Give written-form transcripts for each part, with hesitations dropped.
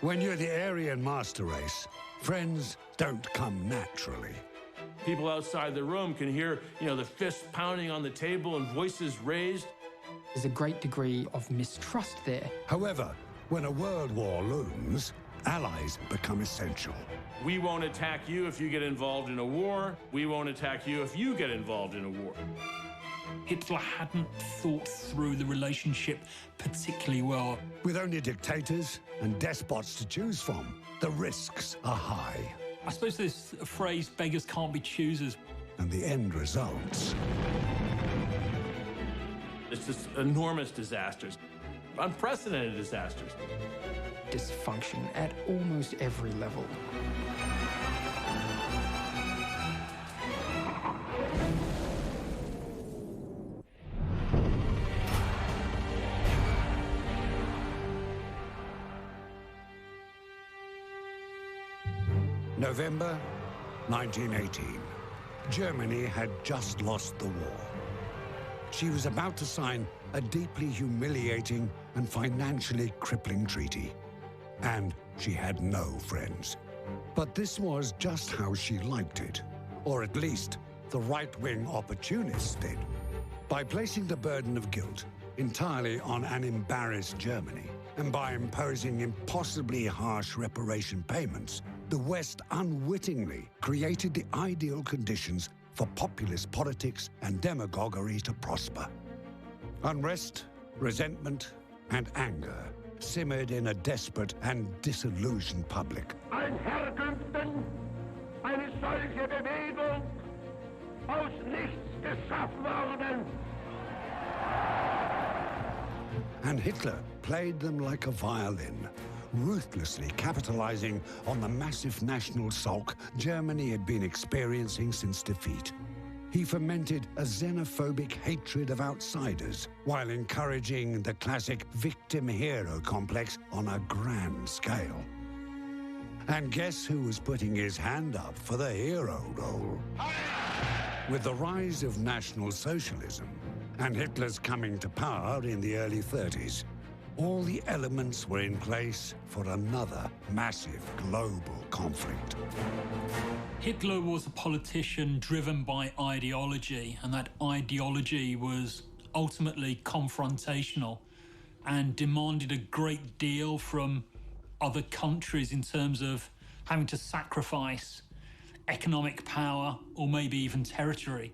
When you're the Aryan master race, friends don't come naturally. People outside the room can hear, the fists pounding on the table and voices raised. There's a great degree of mistrust there. However, when a world war looms, allies become essential. We won't attack you if you get involved in a war. We won't attack you if you get involved in a war. Hitler hadn't thought through the relationship particularly well. With only dictators and despots to choose from, the risks are high. I suppose there's a phrase, beggars can't be choosers. And the end results. It's just enormous disasters, unprecedented disasters. Dysfunction at almost every level. November 1918. Germany had just lost the war. She was about to sign a deeply humiliating and financially crippling treaty. And she had no friends. But this was just how she liked it. Or at least, the right-wing opportunists did. By placing the burden of guilt entirely on an embarrassed Germany, and by imposing impossibly harsh reparation payments, the West unwittingly created the ideal conditions for populist politics and demagoguery to prosper. Unrest, resentment, and anger simmered in a desperate and disillusioned public. Ein Herkünften, eine solche Bewegung, aus nichts geschaffen worden. And Hitler played them like a violin, ruthlessly capitalizing on the massive national sulk Germany had been experiencing since defeat. He fomented a xenophobic hatred of outsiders, while encouraging the classic victim-hero complex on a grand scale. And guess who was putting his hand up for the hero role? With the rise of National Socialism and Hitler's coming to power in the early 30s, all the elements were in place for another massive global conflict. Hitler was a politician driven by ideology, and that ideology was ultimately confrontational and demanded a great deal from other countries in terms of having to sacrifice economic power or maybe even territory.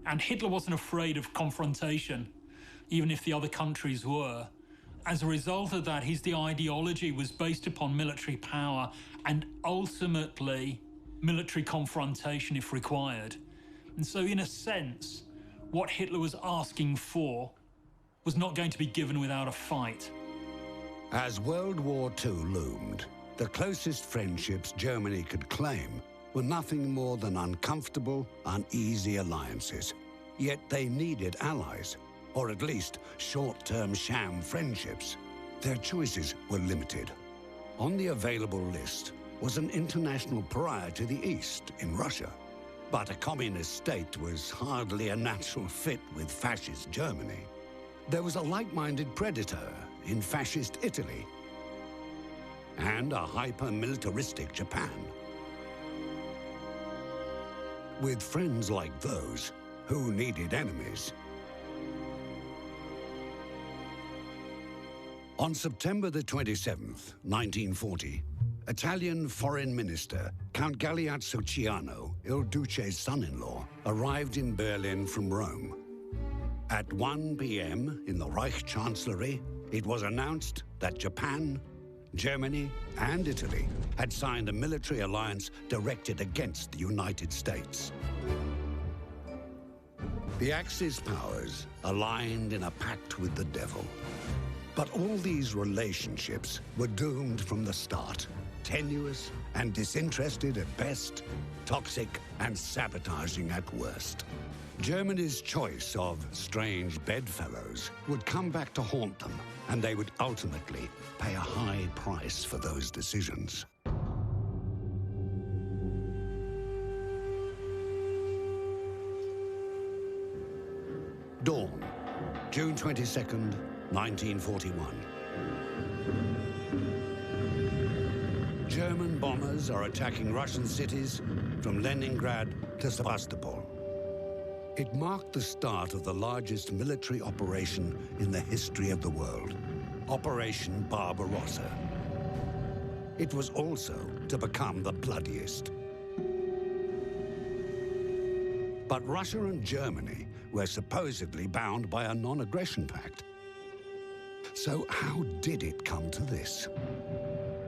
And Hitler wasn't afraid of confrontation, even if the other countries were. As a result of that, his ideology was based upon military power and ultimately military confrontation if required. And so in a sense, what Hitler was asking for was not going to be given without a fight. As World War II loomed, the closest friendships Germany could claim were nothing more than uncomfortable, uneasy alliances. Yet they needed allies, or at least short-term sham friendships. Their choices were limited. On the available list was an international pariah to the east in Russia. But a communist state was hardly a natural fit with fascist Germany. There was a like-minded predator in fascist Italy, and a hyper-militaristic Japan. With friends like those, who needed enemies? On September the 27th, 1940, Italian Foreign Minister Count Galeazzo Ciano, Il Duce's son-in-law, arrived in Berlin from Rome. At 1 p.m. in the Reich Chancellery, it was announced that Japan, Germany, and Italy had signed a military alliance directed against the United States. The Axis powers aligned in a pact with the devil. But all these relationships were doomed from the start. Tenuous and disinterested at best, toxic and sabotaging at worst. Germany's choice of strange bedfellows would come back to haunt them, and they would ultimately pay a high price for those decisions. Dawn, June 22nd, 1941. German bombers are attacking Russian cities from Leningrad to Sevastopol. It marked the start of the largest military operation in the history of the world, Operation Barbarossa. It was also to become the bloodiest. But Russia and Germany were supposedly bound by a non-aggression pact. So how did it come to this?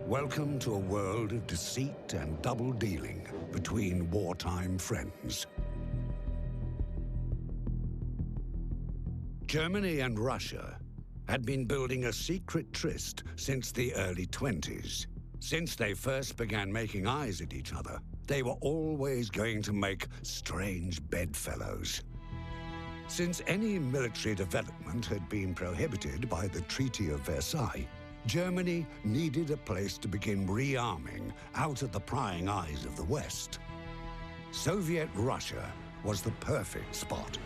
Welcome to a world of deceit and double-dealing between wartime friends. Germany and Russia had been building a secret tryst since the early 20s. Since they first began making eyes at each other, they were always going to make strange bedfellows. Since any military development had been prohibited by the Treaty of Versailles, Germany needed a place to begin rearming out of the prying eyes of the West. Soviet Russia was the perfect spot.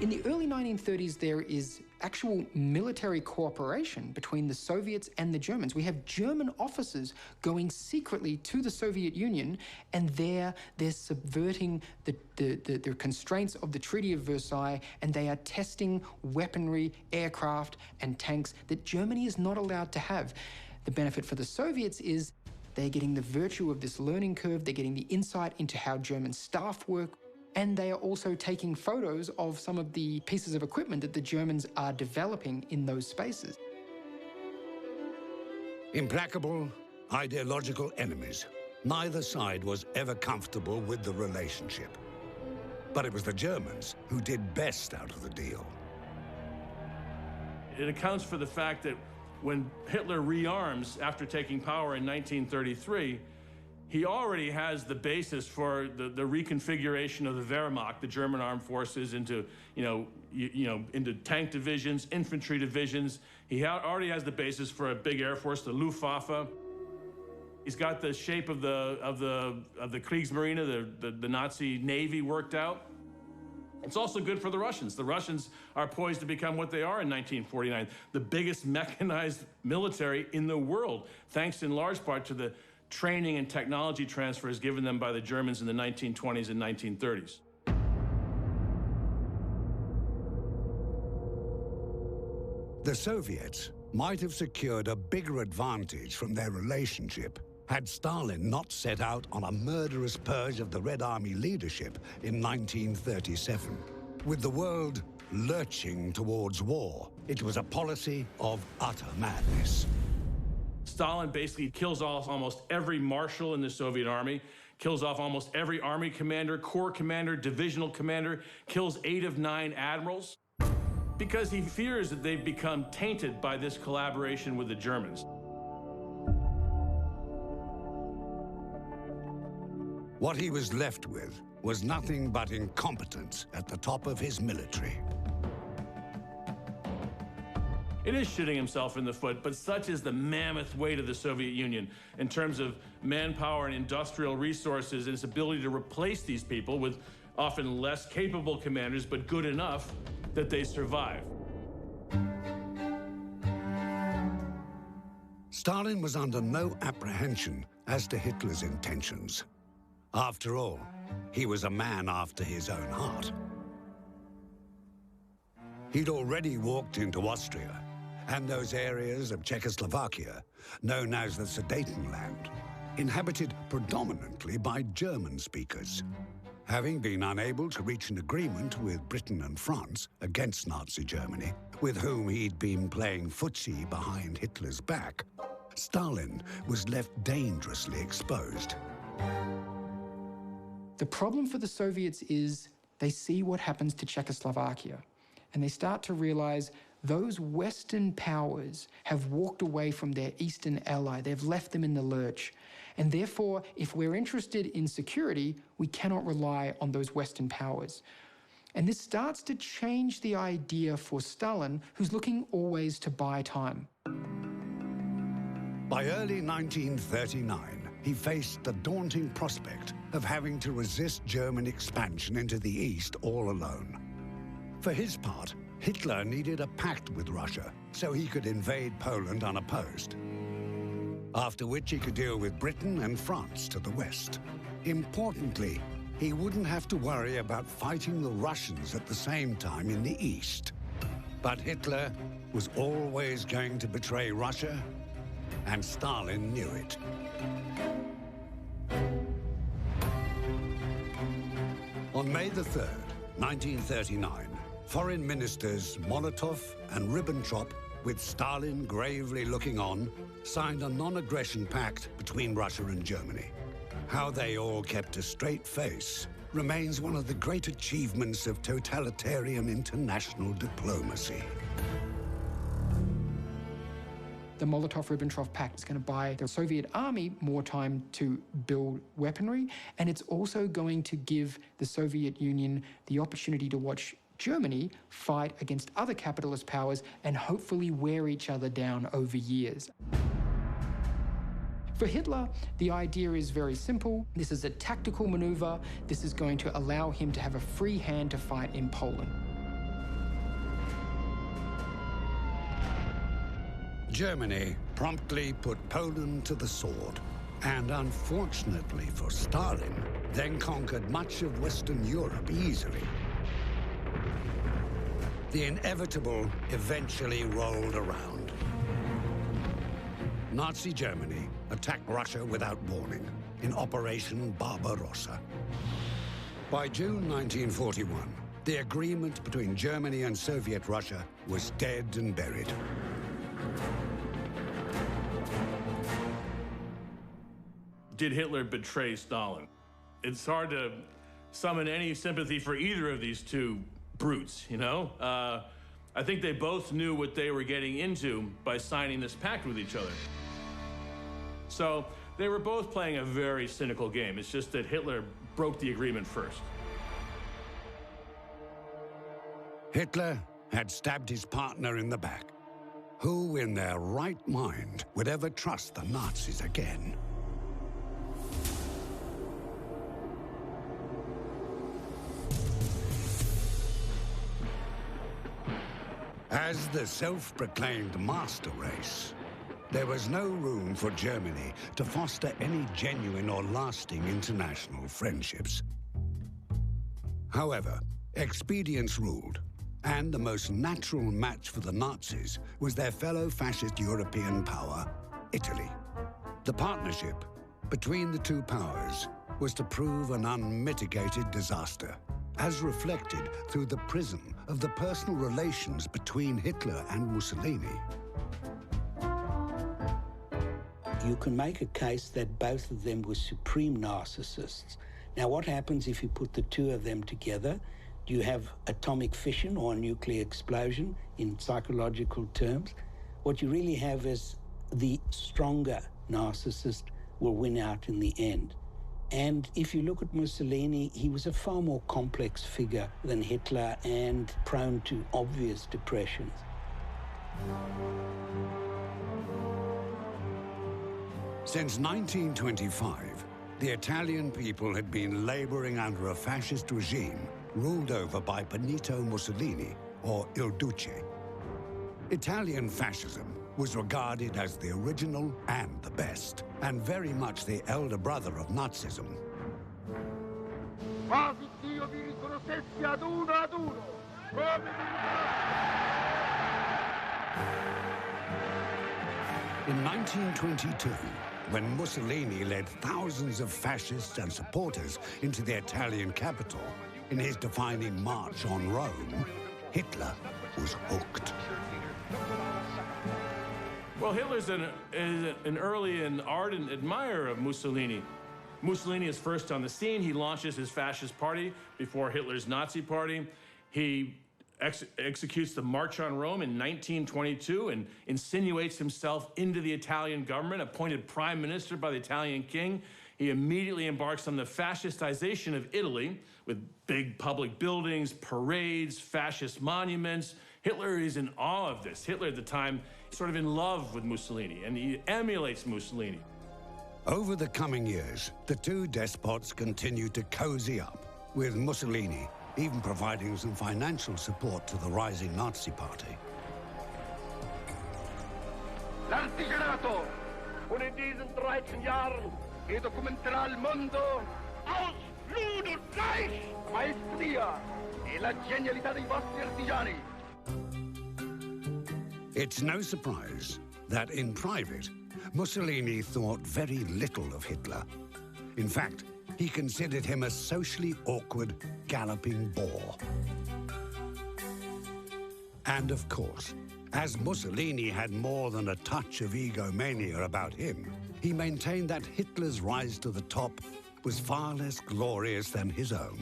In the early 1930s, there is actual military cooperation between the Soviets and the Germans. We have German officers going secretly to the Soviet Union, and they're subverting the constraints of the Treaty of Versailles, and they are testing weaponry, aircraft, and tanks that Germany is not allowed to have. The benefit for the Soviets is they're getting the virtue of this learning curve, they're getting the insight into how German staff work, and they are also taking photos of some of the pieces of equipment that the Germans are developing in those spaces. Implacable, ideological enemies. Neither side was ever comfortable with the relationship. But it was the Germans who did best out of the deal. It accounts for the fact that when Hitler rearms after taking power in 1933, he already has the basis for the reconfiguration of the Wehrmacht, the German armed forces, into into tank divisions, infantry divisions. He already has the basis for a big air force, the Luftwaffe. He's got the shape of the Kriegsmarine, the Nazi Navy, worked out. It's also good for the Russians. The Russians are poised to become what they are in 1949, the biggest mechanized military in the world, thanks in large part to the training and technology transfers given them by the Germans in the 1920s and 1930s. The Soviets might have secured a bigger advantage from their relationship had Stalin not set out on a murderous purge of the Red Army leadership in 1937. With the world lurching towards war, it was a policy of utter madness. Stalin basically kills off almost every marshal in the Soviet army, kills off almost every army commander, corps commander, divisional commander, kills 8 of 9 admirals, because he fears that they've become tainted by this collaboration with the Germans. What he was left with was nothing but incompetence at the top of his military. It is shooting himself in the foot, but such is the mammoth weight of the Soviet Union in terms of manpower and industrial resources and its ability to replace these people with often less capable commanders, but good enough that they survive. Stalin was under no apprehension as to Hitler's intentions. After all, he was a man after his own heart. He'd already walked into Austria and those areas of Czechoslovakia known as the Sudetenland, inhabited predominantly by German speakers. Having been unable to reach an agreement with Britain and France against Nazi Germany, with whom he'd been playing footsie behind Hitler's back, Stalin was left dangerously exposed. The problem for the Soviets is they see what happens to Czechoslovakia, and they start to realize those Western powers have walked away from their Eastern ally. They've left them in the lurch. And therefore, if we're interested in security, we cannot rely on those Western powers. And this starts to change the idea for Stalin, who's looking always to buy time. By early 1939, he faced the daunting prospect of having to resist German expansion into the East all alone. For his part, Hitler needed a pact with Russia so he could invade Poland unopposed. after which he could deal with Britain and France to the west. Importantly, he wouldn't have to worry about fighting the Russians at the same time in the east. But Hitler was always going to betray Russia, and Stalin knew it. On May the 3rd, 1939, foreign ministers Molotov and Ribbentrop, with Stalin gravely looking on, signed a non-aggression pact between Russia and Germany. How they all kept a straight face remains one of the great achievements of totalitarian international diplomacy. The Molotov-Ribbentrop Pact is going to buy the Soviet army more time to build weaponry, and it's also going to give the Soviet Union the opportunity to watch Germany fight against other capitalist powers and hopefully wear each other down over years. For Hitler, the idea is very simple. This is a tactical maneuver. This is going to allow him to have a free hand to fight in Poland. Germany promptly put Poland to the sword, and unfortunately for Stalin, then conquered much of Western Europe easily. The inevitable eventually rolled around. Nazi Germany attacked Russia without warning in Operation Barbarossa. By June 1941, the agreement between Germany and Soviet Russia was dead and buried. Did Hitler betray Stalin? It's hard to summon any sympathy for either of these two brutes, you know? I think they both knew what they were getting into by signing this pact with each other. So they were both playing a very cynical game. It's just that Hitler broke the agreement first. Hitler had stabbed his partner in the back. Who in their right mind would ever trust the Nazis again? As the self-proclaimed master race, there was no room for Germany to foster any genuine or lasting international friendships. However, expedience ruled, and the most natural match for the Nazis was their fellow fascist European power, Italy. The partnership between the two powers was to prove an unmitigated disaster, as reflected through the prism of the personal relations between Hitler and Mussolini. You can make a case that both of them were supreme narcissists. Now, what happens if you put the two of them together? Do you have atomic fission or a nuclear explosion in psychological terms? What you really have is the stronger narcissist will win out in the end. And if you look at Mussolini, he was a far more complex figure than Hitler and prone to obvious depressions. Since 1925, the Italian people had been laboring under a fascist regime ruled over by Benito Mussolini, or Il Duce. Italian fascism was regarded as the original and the best, and very much the elder brother of Nazism. Quasi Dio vi riconoscessi ad uno, come In 1922, when Mussolini led thousands of fascists and supporters into the Italian capital in his defining march on Rome, Hitler was hooked. Well, Hitler's an early and ardent admirer of Mussolini. Mussolini is first on the scene. He launches his fascist party before Hitler's Nazi party. He executes the March on Rome in 1922 and insinuates himself into the Italian government, appointed prime minister by the Italian king. He immediately embarks on the fascistization of Italy with big public buildings, parades, fascist monuments. Hitler is in awe of this. Hitler at the time sort of in love with Mussolini, and he emulates Mussolini. Over the coming years, the two despots continued to cozy up, with Mussolini even providing some financial support to the rising Nazi party. l'antigenerato, Und in diesen 13 Jahren documenterà al mondo aus Blut und Fleisch, maestria e la genialità dei vostri artigiani. It's no surprise that in private, Mussolini thought very little of Hitler. In fact, he considered him a socially awkward, galloping bore. And of course, as Mussolini had more than a touch of egomania about him, he maintained that Hitler's rise to the top was far less glorious than his own.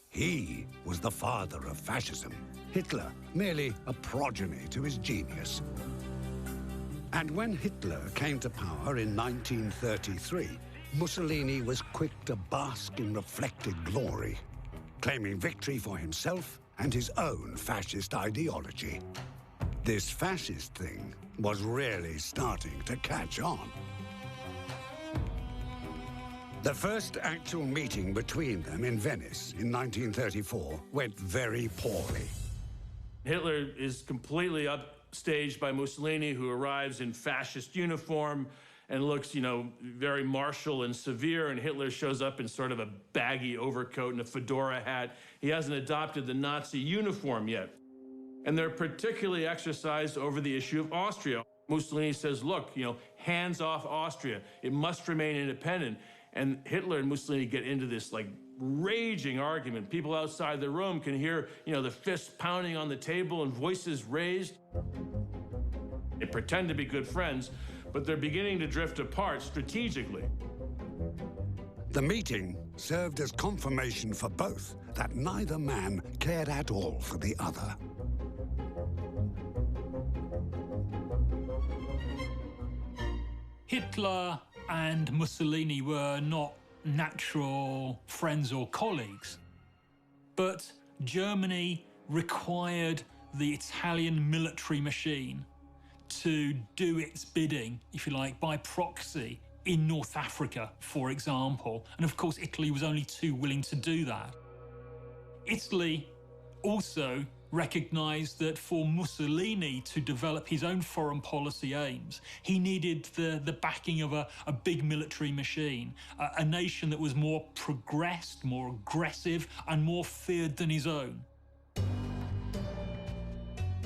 He was the father of fascism, Hitler merely a progeny to his genius. And when Hitler came to power in 1933, Mussolini was quick to bask in reflected glory, claiming victory for himself and his own fascist ideology. This fascist thing was really starting to catch on. The first actual meeting between them in Venice in 1934 went very poorly. Hitler is completely upstaged by Mussolini, who arrives in fascist uniform and looks, very martial and severe, and Hitler shows up in sort of a baggy overcoat and a fedora hat. He hasn't adopted the Nazi uniform yet. And they're particularly exercised over the issue of Austria. Mussolini says, look, hands off Austria. It must remain independent. And Hitler and Mussolini get into this raging argument. People outside the room can hear, the fists pounding on the table and voices raised. They pretend to be good friends, but they're beginning to drift apart strategically. The meeting served as confirmation for both that neither man cared at all for the other. Hitler and Mussolini were not natural friends or colleagues, but Germany required the Italian military machine to do its bidding, if you like, by proxy in North Africa, for example. And of course, Italy was only too willing to do that. Italy also recognized that for Mussolini to develop his own foreign policy aims, he needed the backing of a big military machine, a nation that was more progressed, more aggressive, and more feared than his own.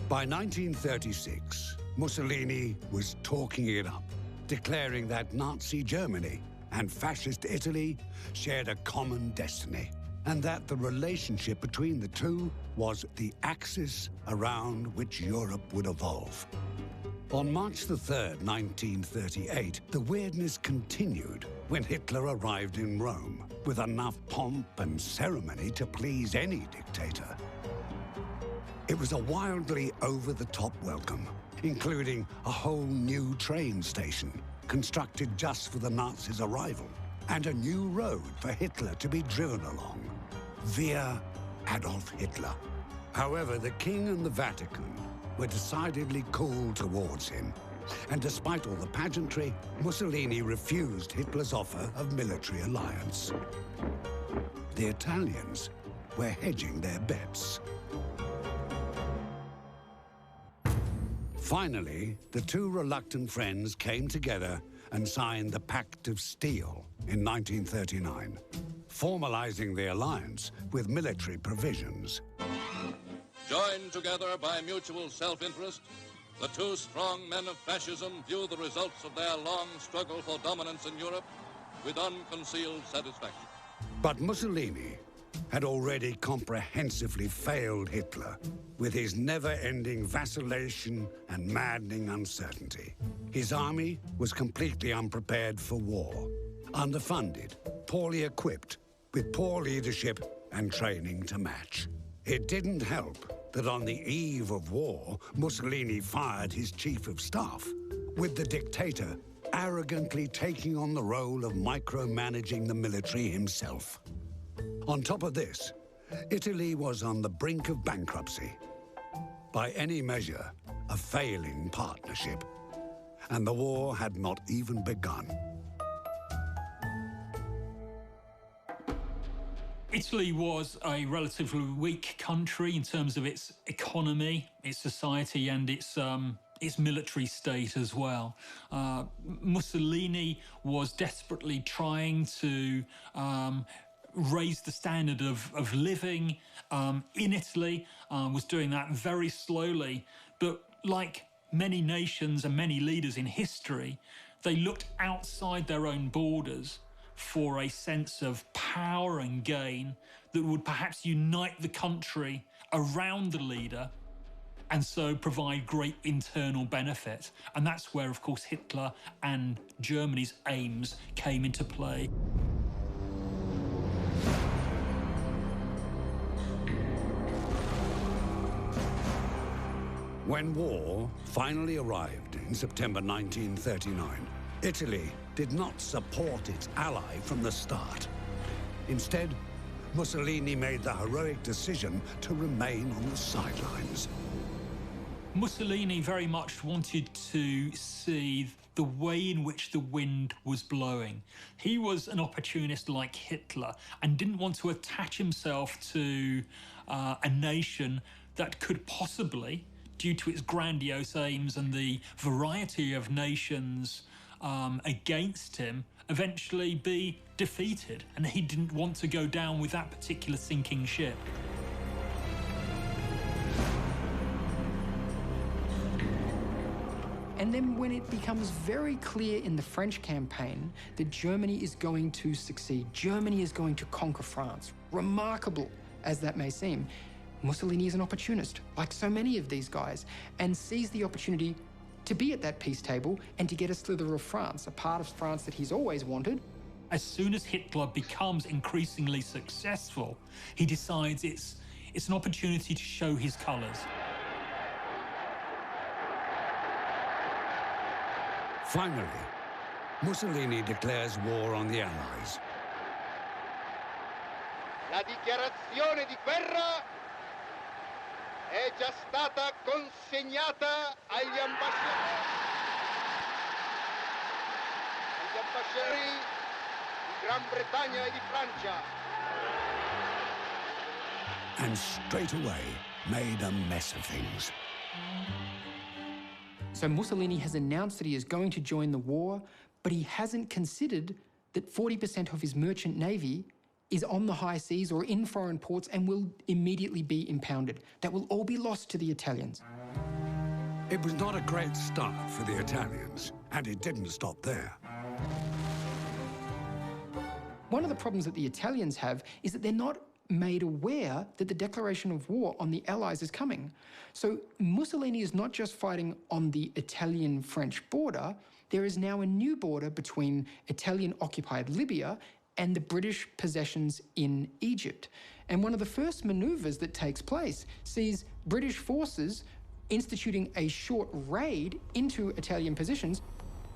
By 1936, Mussolini was talking it up, declaring that Nazi Germany and fascist Italy shared a common destiny, and that the relationship between the two was the axis around which Europe would evolve. On March the 3rd, 1938, the weirdness continued when Hitler arrived in Rome with enough pomp and ceremony to please any dictator. It was a wildly over-the-top welcome, including a whole new train station constructed just for the Nazis' arrival, and a new road for Hitler to be driven along, via Adolf Hitler. However, the King and the Vatican were decidedly cool towards him, and despite all the pageantry, Mussolini refused Hitler's offer of military alliance. The Italians were hedging their bets. Finally, the two reluctant friends came together and signed the Pact of Steel in 1939, formalizing the alliance with military provisions. Joined together by mutual self-interest, the two strong men of fascism view the results of their long struggle for dominance in Europe with unconcealed satisfaction. But Mussolini had already comprehensively failed Hitler with his never-ending vacillation and maddening uncertainty. His army was completely unprepared for war, underfunded, poorly equipped, with poor leadership and training to match. It didn't help that on the eve of war, Mussolini fired his chief of staff, with the dictator arrogantly taking on the role of micromanaging the military himself. On top of this, Italy was on the brink of bankruptcy. By any measure, a failing partnership. And the war had not even begun. Italy was a relatively weak country in terms of its economy, its society, and its its military state as well. Mussolini was desperately trying to raise the standard of living in Italy, was doing that very slowly. But like many nations and many leaders in history, they looked outside their own borders for a sense of power and gain that would perhaps unite the country around the leader and so provide great internal benefit. And that's where, of course, Hitler and Germany's aims came into play. When war finally arrived in September 1939, Italy did not support its ally from the start. Instead, Mussolini made the heroic decision to remain on the sidelines. Mussolini very much wanted to see the way in which the wind was blowing. He was an opportunist like Hitler and didn't want to attach himself to a nation that could possibly, due to its grandiose aims and the variety of nations against him, eventually be defeated. And he didn't want to go down with that particular sinking ship. And then when it becomes very clear in the French campaign that Germany is going to succeed, Germany is going to conquer France, remarkable as that may seem, Mussolini is an opportunist, like so many of these guys, and sees the opportunity to be at that peace table and to get a slither of France, a part of France that he's always wanted. As soon as Hitler becomes increasingly successful, he decides it's an opportunity to show his colours. Finally, Mussolini declares war on the Allies. La dichiarazione di guerra è già stata consegnata agli ambasciatori di Gran Bretagna e di Francia. And straight away made a mess of things. So Mussolini has announced that he is going to join the war, but he hasn't considered that 40% of his merchant navy is on the high seas or in foreign ports and will immediately be impounded. That will all be lost to the Italians. It was not a great start for the Italians, and it didn't stop there. One of the problems that the Italians have is that they're not made aware that the declaration of war on the Allies is coming. So Mussolini is not just fighting on the Italian-French border, there is now a new border between Italian-occupied Libya and the British possessions in Egypt. And one of the first maneuvers that takes place sees British forces instituting a short raid into Italian positions.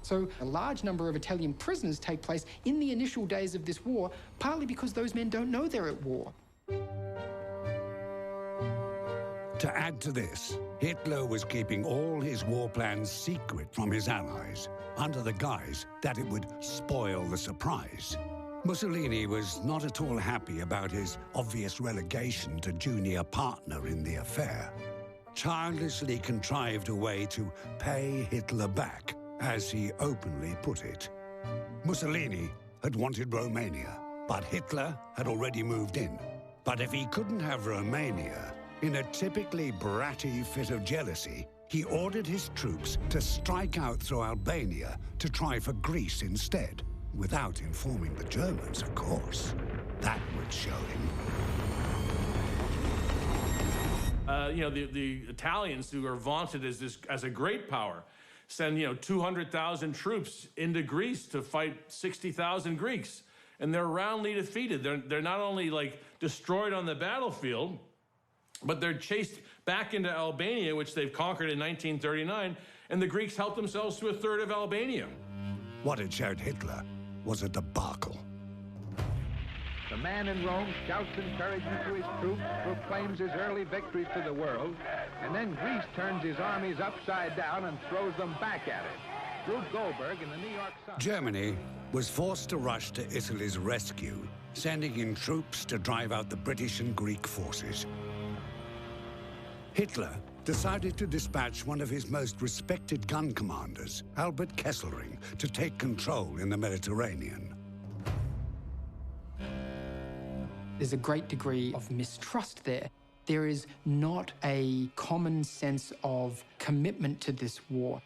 So a large number of Italian prisoners take place in the initial days of this war, partly because those men don't know they're at war. To add to this, Hitler was keeping all his war plans secret from his allies, under the guise that it would spoil the surprise. Mussolini was not at all happy about his obvious relegation to junior partner in the affair. Childishly contrived a way to pay Hitler back, as he openly put it. Mussolini had wanted Romania, but Hitler had already moved in. But if he couldn't have Romania, in a typically bratty fit of jealousy, he ordered his troops to strike out through Albania to try for Greece instead, without informing the Germans, of course. That would show him. The Italians, who are vaunted as a great power, send 200,000 troops into Greece to fight 60,000 Greeks, and they're roundly defeated. They're not only destroyed on the battlefield, but they're chased back into Albania, which they've conquered in 1939, and the Greeks helped themselves to a third of Albania. What it showed Hitler was a debacle. The man in Rome shouts encouragement to his troops, proclaims his early victories to the world, and then Greece turns his armies upside down and throws them back at it. Rube Goldberg in the New York Sun. Germany was forced to rush to Italy's rescue, sending in troops to drive out the British and Greek forces. Hitler decided to dispatch one of his most respected gun commanders, Albert Kesselring, to take control in the Mediterranean. There's a great degree of mistrust there. There is not a common sense of commitment to this war.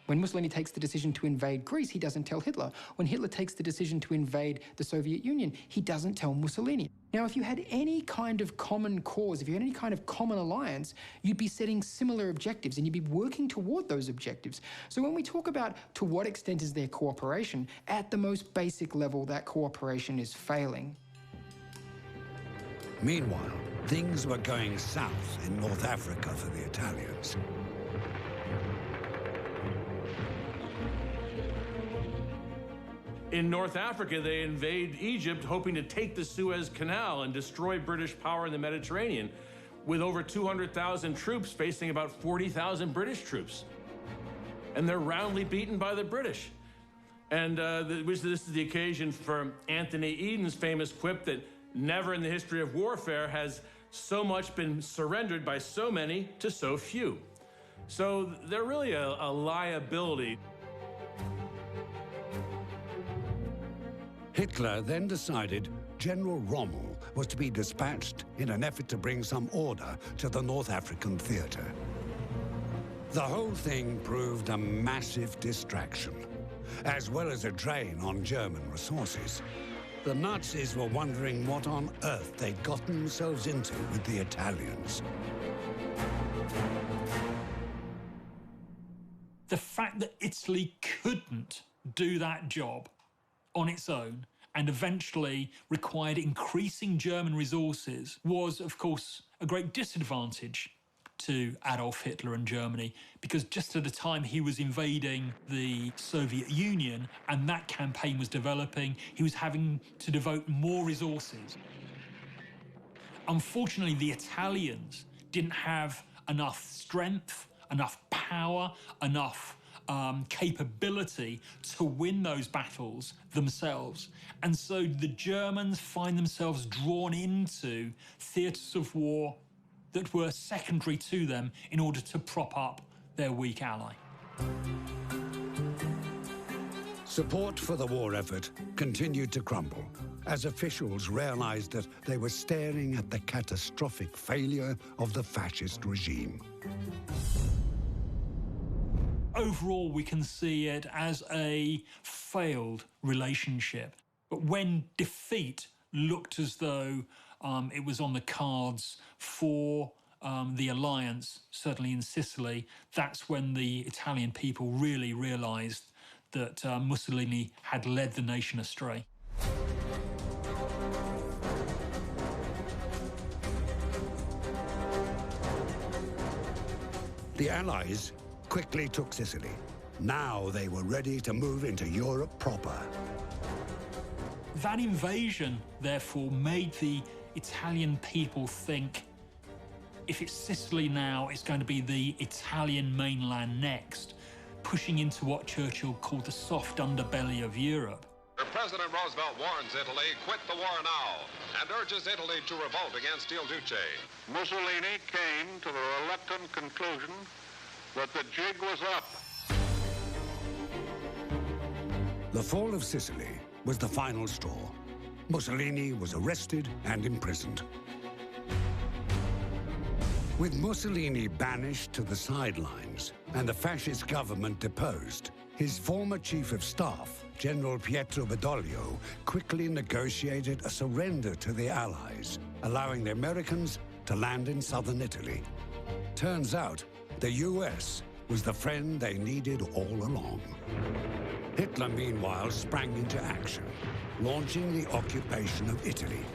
When Mussolini takes the decision to invade Greece, he doesn't tell Hitler. When Hitler takes the decision to invade the Soviet Union, he doesn't tell Mussolini. Now, if you had any kind of common cause, if you had any kind of common alliance, you'd be setting similar objectives and you'd be working toward those objectives. So when we talk about to what extent is there cooperation, at the most basic level, that cooperation is failing. Meanwhile, things were going south in North Africa for the Italians. In North Africa, they invade Egypt, hoping to take the Suez Canal and destroy British power in the Mediterranean, with over 200,000 troops facing about 40,000 British troops. And they're roundly beaten by the British. And this is the occasion for Anthony Eden's famous quip that never in the history of warfare has so much been surrendered by so many to so few. So they're really a liability. Hitler then decided General Rommel was to be dispatched in an effort to bring some order to the North African theater. The whole thing proved a massive distraction, as well as a drain on German resources. The Nazis were wondering what on earth they'd gotten themselves into with the Italians. The fact that Italy couldn't do that job on its own and eventually required increasing German resources was, of course, a great disadvantage to Adolf Hitler and Germany, because just at the time he was invading the Soviet Union and that campaign was developing, he was having to devote more resources. Unfortunately, the Italians didn't have enough strength, enough power, enough capability to win those battles themselves. And so the Germans find themselves drawn into theatres of war that were secondary to them in order to prop up their weak ally. Support for the war effort continued to crumble as officials realized that they were staring at the catastrophic failure of the fascist regime. Overall, we can see it as a failed relationship. But when defeat looked as though it was on the cards for the alliance, certainly in Sicily, that's when the Italian people really realized that Mussolini had led the nation astray. The Allies quickly took Sicily. Now they were ready to move into Europe proper. That invasion, therefore, made the Italian people think, if it's Sicily now, it's going to be the Italian mainland next, pushing into what Churchill called the soft underbelly of Europe. President Roosevelt warns Italy, quit the war now, and urges Italy to revolt against Il Duce. Mussolini came to the reluctant conclusion that the jig was up. The fall of Sicily was the final straw. Mussolini was arrested and imprisoned. With Mussolini banished to the sidelines and the fascist government deposed, his former chief of staff, General Pietro Badoglio, quickly negotiated a surrender to the Allies, allowing the Americans to land in southern Italy. Turns out, the US was the friend they needed all along. Hitler, meanwhile, sprang into action, launching the occupation of Italy.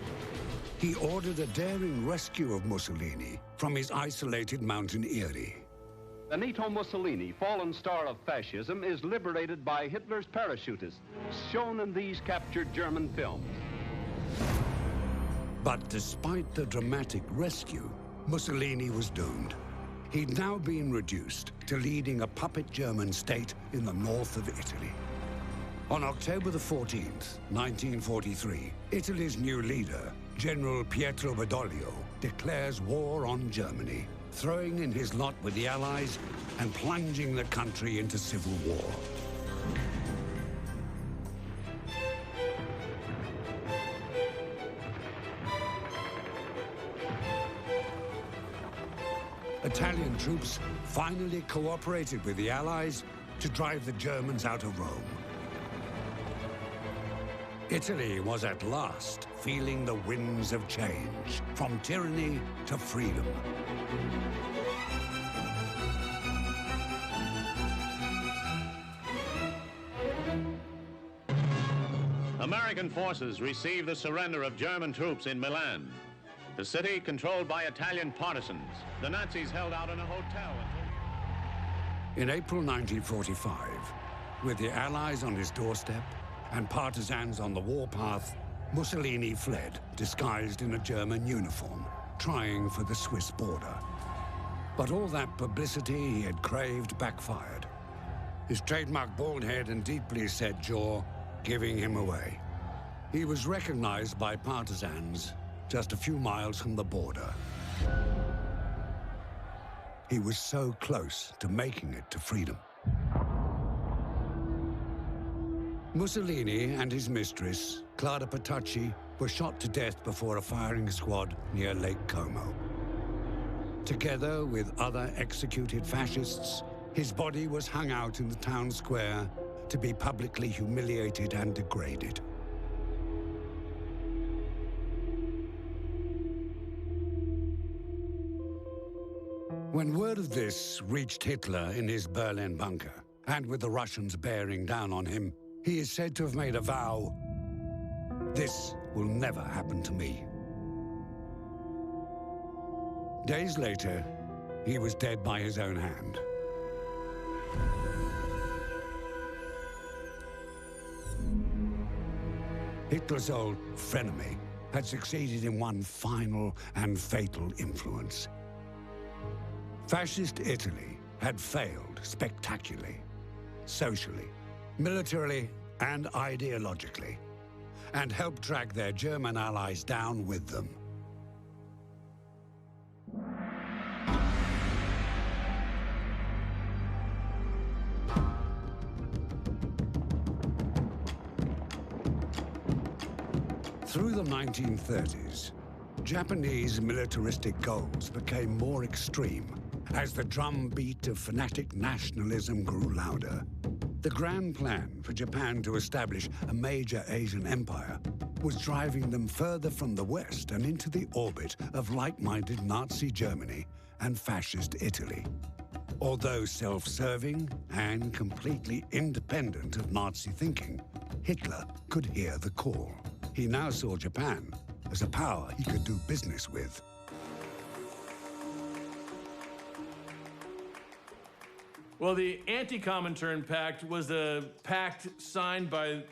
He ordered a daring rescue of Mussolini from his isolated mountain eyrie. Benito Mussolini, fallen star of fascism, is liberated by Hitler's parachutists, shown in these captured German films. But despite the dramatic rescue, Mussolini was doomed. He'd now been reduced to leading a puppet German state in the north of Italy. On October the 14th, 1943, Italy's new leader, General Pietro Badoglio, declares war on Germany. throwing in his lot with the Allies and plunging the country into civil war. Italian troops finally cooperated with the Allies to drive the Germans out of Rome. Italy was at last feeling the winds of change, from tyranny to freedom. American forces received the surrender of German troops in Milan. The city controlled by Italian partisans. The Nazis held out in a hotel until... In April 1945, with the Allies on his doorstep and partisans on the warpath, Mussolini fled, disguised in a German uniform, trying for the Swiss border. But all that publicity he had craved backfired. His trademark bald head and deeply set jaw giving him away. He was recognized by partisans just a few miles from the border. He was so close to making it to freedom. Mussolini and his mistress, Clara Petacci, were shot to death before a firing squad near Lake Como. Together with other executed fascists, his body was hung out in the town square to be publicly humiliated and degraded. When word of this reached Hitler in his Berlin bunker, and with the Russians bearing down on him, he is said to have made a vow, "This will never happen to me." Days later, he was dead by his own hand. Hitler's old frenemy had succeeded in one final and fatal influence. Fascist Italy had failed spectacularly, socially, militarily, and ideologically, and helped drag their German allies down with them. Through the 1930s, Japanese militaristic goals became more extreme as the drumbeat of fanatic nationalism grew louder. The grand plan for Japan to establish a major Asian empire was driving them further from the West and into the orbit of like-minded Nazi Germany and fascist Italy. Although self-serving and completely independent of Nazi thinking, Hitler could hear the call. He now saw Japan as a power he could do business with. Well, the Anti-Comintern Pact was a pact signed by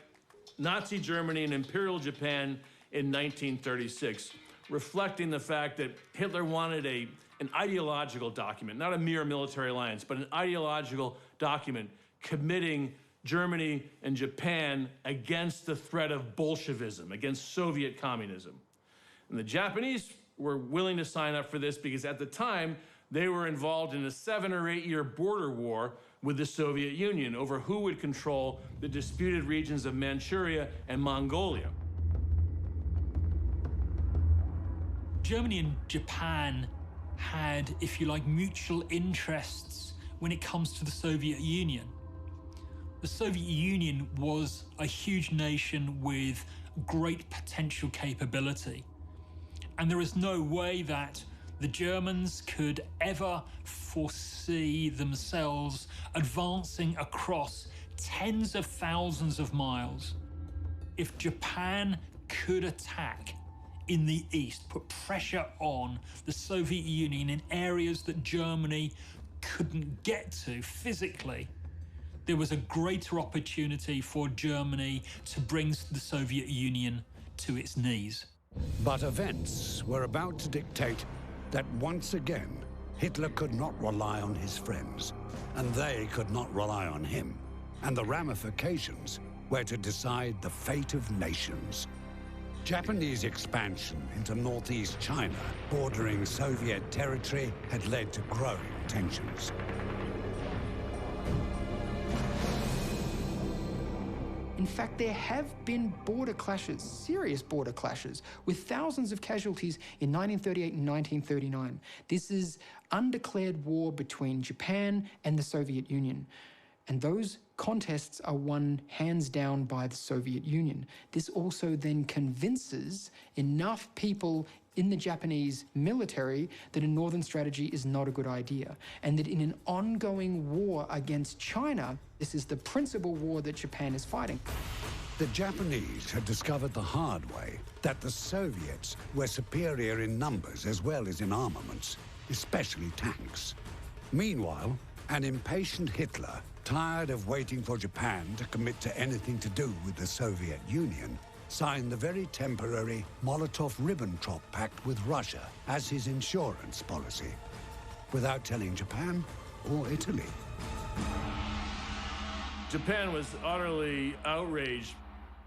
Nazi Germany and Imperial Japan in 1936, reflecting the fact that Hitler wanted an ideological document, not a mere military alliance, but an ideological document committing Germany and Japan against the threat of Bolshevism, against Soviet communism. And the Japanese were willing to sign up for this because at the time, they were involved in a 7 or 8 year border war with the Soviet Union over who would control the disputed regions of Manchuria and Mongolia. Germany and Japan had, if you like, mutual interests when it comes to the Soviet Union. The Soviet Union was a huge nation with great potential capability. And there is no way that the Germans could ever foresee themselves advancing across tens of thousands of miles. If Japan could attack in the east, put pressure on the Soviet Union in areas that Germany couldn't get to physically, there was a greater opportunity for Germany to bring the Soviet Union to its knees. But events were about to dictate that once again, Hitler could not rely on his friends, and they could not rely on him. And the ramifications were to decide the fate of nations. Japanese expansion into northeast China, bordering Soviet territory, had led to growing tensions. In fact, there have been border clashes, serious border clashes, with thousands of casualties in 1938 and 1939. This is undeclared war between Japan and the Soviet Union. And those contests are won hands down by the Soviet Union. This also then convinces enough people in the Japanese military that a northern strategy is not a good idea, and that in an ongoing war against China, this is the principal war that Japan is fighting. The Japanese had discovered the hard way that the Soviets were superior in numbers as well as in armaments, especially tanks. Meanwhile, an impatient Hitler, tired of waiting for Japan to commit to anything to do with the Soviet Union, signed the very temporary Molotov-Ribbentrop Pact with Russia as his insurance policy, without telling Japan or Italy. Japan was utterly outraged.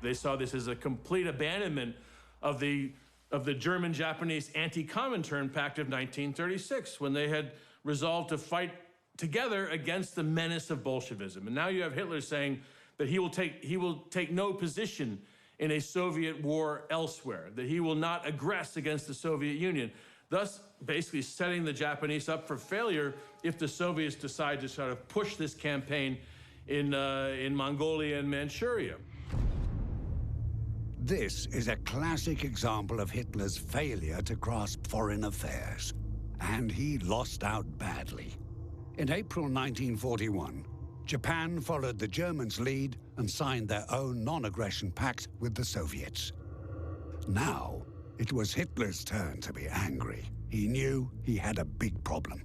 They saw this as a complete abandonment of the German-Japanese Anti-Comintern Pact of 1936, when they had resolved to fight together against the menace of Bolshevism. And now you have Hitler saying that he will take no position in a Soviet war elsewhere, that he will not aggress against the Soviet Union, thus basically setting the Japanese up for failure if the Soviets decide to sort of push this campaign in Mongolia and Manchuria. This is a classic example of Hitler's failure to grasp foreign affairs, and he lost out badly. In April 1941, Japan followed the Germans' lead and signed their own non-aggression pact with the Soviets. Now, it was Hitler's turn to be angry. He knew he had a big problem.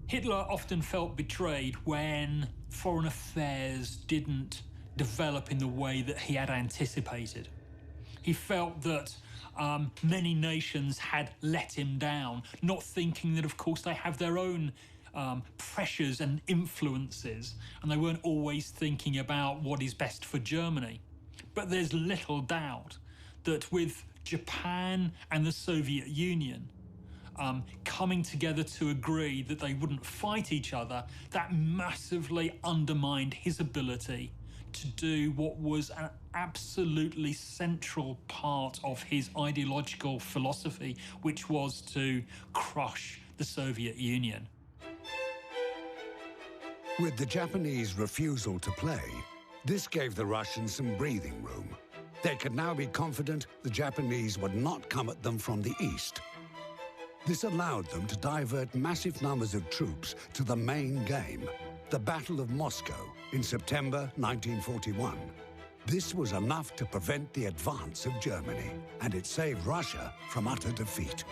Hitler often felt betrayed when foreign affairs didn't develop in the way that he had anticipated. He felt that many nations had let him down, not thinking that, of course, they have their own pressures and influences, and they weren't always thinking about what is best for Germany. But there's little doubt that with Japan and the Soviet Union coming together to agree that they wouldn't fight each other, that massively undermined his ability to do what was an absolutely central part of his ideological philosophy, which was to crush the Soviet Union. With the Japanese refusal to play, this gave the Russians some breathing room. They could now be confident the Japanese would not come at them from the east. This allowed them to divert massive numbers of troops to the main game, the Battle of Moscow in September 1941. This was enough to prevent the advance of Germany, and it saved Russia from utter defeat.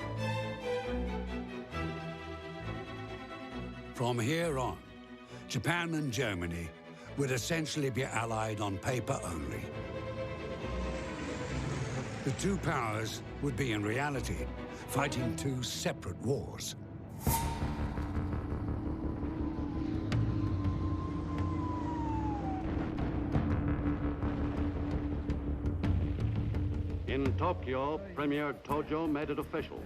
From here on, Japan and Germany would essentially be allied on paper only. The two powers would be, in reality, fighting two separate wars. In Tokyo, Premier Tojo made it official.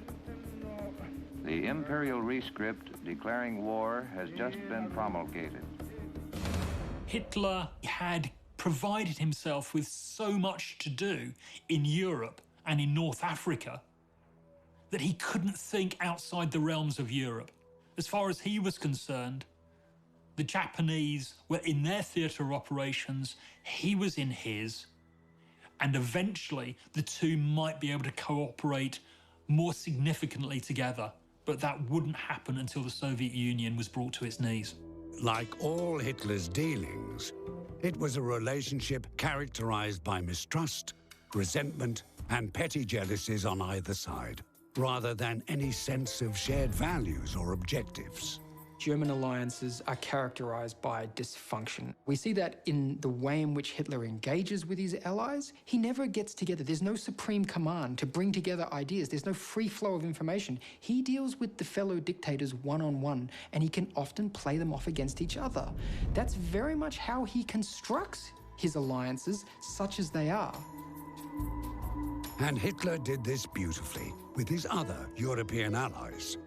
The imperial rescript declaring war has just been promulgated. Hitler had provided himself with so much to do in Europe and in North Africa that he couldn't think outside the realms of Europe. As far as he was concerned, the Japanese were in their theatre of operations, he was in his, and eventually the two might be able to cooperate more significantly together. But that wouldn't happen until the Soviet Union was brought to its knees. Like all Hitler's dealings, it was a relationship characterized by mistrust, resentment, and petty jealousies on either side, rather than any sense of shared values or objectives. German alliances are characterized by dysfunction. We see that in the way in which Hitler engages with his allies. He never gets together. There's no supreme command to bring together ideas. There's no free flow of information. He deals with the fellow dictators one-on-one, and he can often play them off against each other. That's very much how he constructs his alliances, such as they are. And Hitler did this beautifully with his other European allies.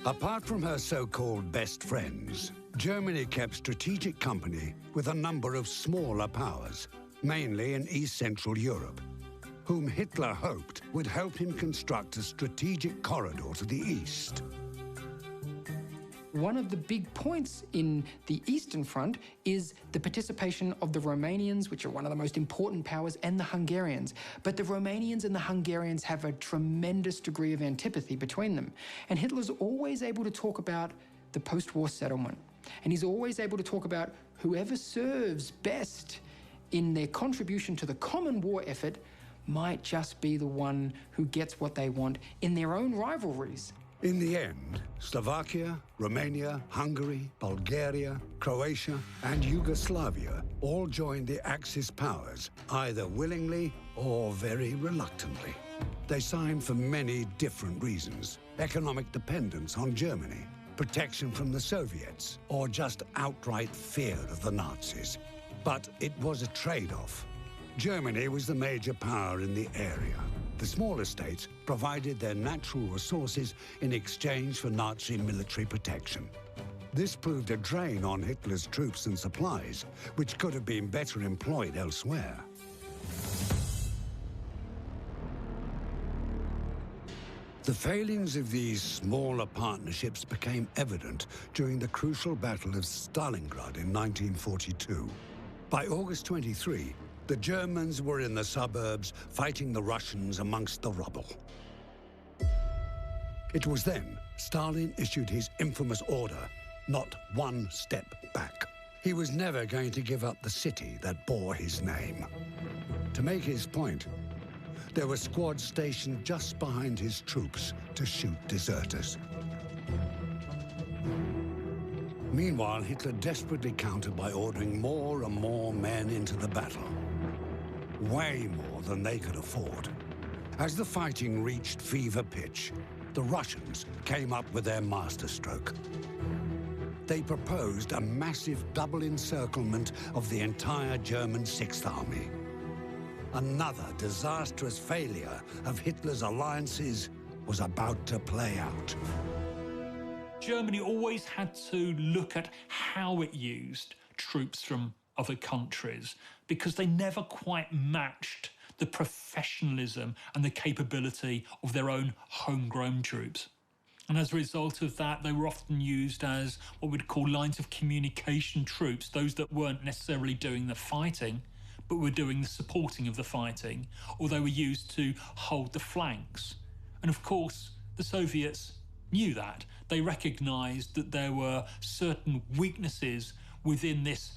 Apart from her so-called best friends, Germany kept strategic company with a number of smaller powers, mainly in East Central Europe, whom Hitler hoped would help him construct a strategic corridor to the east. One of the big points in the Eastern Front is the participation of the Romanians, which are one of the most important powers, and the Hungarians. But the Romanians and the Hungarians have a tremendous degree of antipathy between them. And Hitler's always able to talk about the post-war settlement. And he's always able to talk about whoever serves best in their contribution to the common war effort might just be the one who gets what they want in their own rivalries. In the end, Slovakia, Romania, Hungary, Bulgaria, Croatia, and Yugoslavia all joined the Axis powers, either willingly or very reluctantly. They signed for many different reasons: economic dependence on Germany, protection from the Soviets, or just outright fear of the Nazis. But it was a trade-off. Germany was the major power in the area. The smaller states provided their natural resources in exchange for Nazi military protection. This proved a drain on Hitler's troops and supplies, which could have been better employed elsewhere. The failings of these smaller partnerships became evident during the crucial Battle of Stalingrad in 1942. By August 23, the Germans were in the suburbs fighting the Russians amongst the rubble. It was then Stalin issued his infamous order, not one step back. He was never going to give up the city that bore his name. To make his point, there were squads stationed just behind his troops to shoot deserters. Meanwhile, Hitler desperately countered by ordering more and more men into the battle. Way more than they could afford. As the fighting reached fever pitch, the Russians came up with their masterstroke. They proposed a massive double encirclement of the entire German Sixth Army. Another disastrous failure of Hitler's alliances was about to play out. Germany always had to look at how it used troops from other countries because they never quite matched the professionalism and the capability of their own homegrown troops. And as a result of that, they were often used as what we'd call lines of communication troops, those that weren't necessarily doing the fighting, but were doing the supporting of the fighting, or they were used to hold the flanks. And of course, the Soviets knew that. They recognized that there were certain weaknesses within this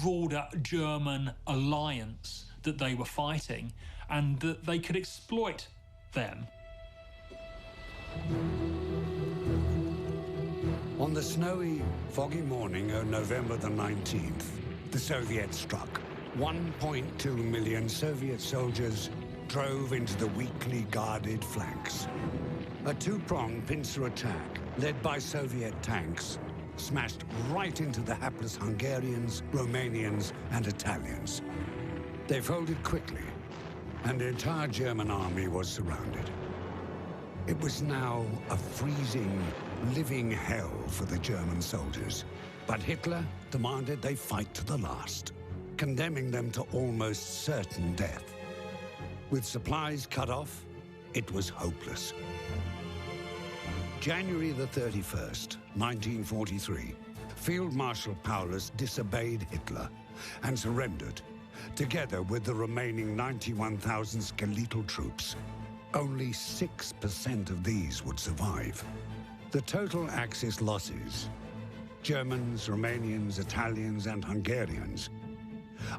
broader German alliance that they were fighting, and that they could exploit them. On the snowy, foggy morning of November the 19th, the Soviets struck. 1.2 million Soviet soldiers drove into the weakly guarded flanks. A two-pronged pincer attack, led by Soviet tanks, smashed right into the hapless Hungarians, Romanians, and Italians. They folded quickly, and the entire German army was surrounded. It was now a freezing, living hell for the German soldiers, but Hitler demanded they fight to the last, condemning them to almost certain death. With supplies cut off, it was hopeless. January the 31st, 1943, Field Marshal Paulus disobeyed Hitler and surrendered, together with the remaining 91,000 skeletal troops. Only 6% of these would survive. The total Axis losses, Germans, Romanians, Italians, and Hungarians,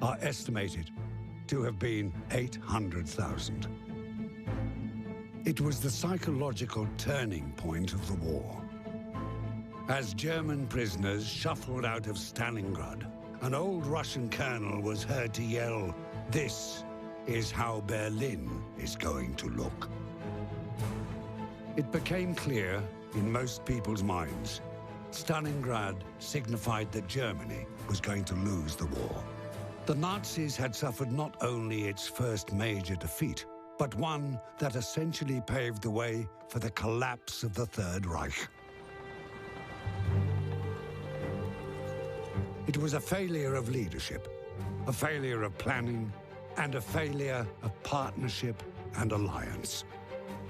are estimated to have been 800,000. It was the psychological turning point of the war. As German prisoners shuffled out of Stalingrad, an old Russian colonel was heard to yell, "This is how Berlin is going to look." It became clear in most people's minds, Stalingrad signified that Germany was going to lose the war. The Nazis had suffered not only its first major defeat, but one that essentially paved the way for the collapse of the Third Reich. It was a failure of leadership, a failure of planning, and a failure of partnership and alliance.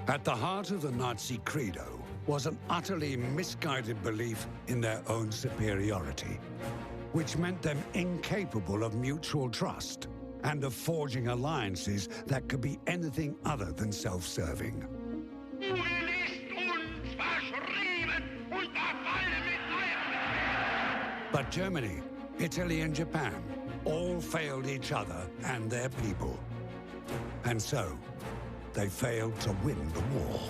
At the heart of the Nazi credo was an utterly misguided belief in their own superiority, which meant them incapable of mutual trust and of forging alliances that could be anything other than self-serving. But Germany, Italy, and Japan all failed each other and their people. And so, they failed to win the war.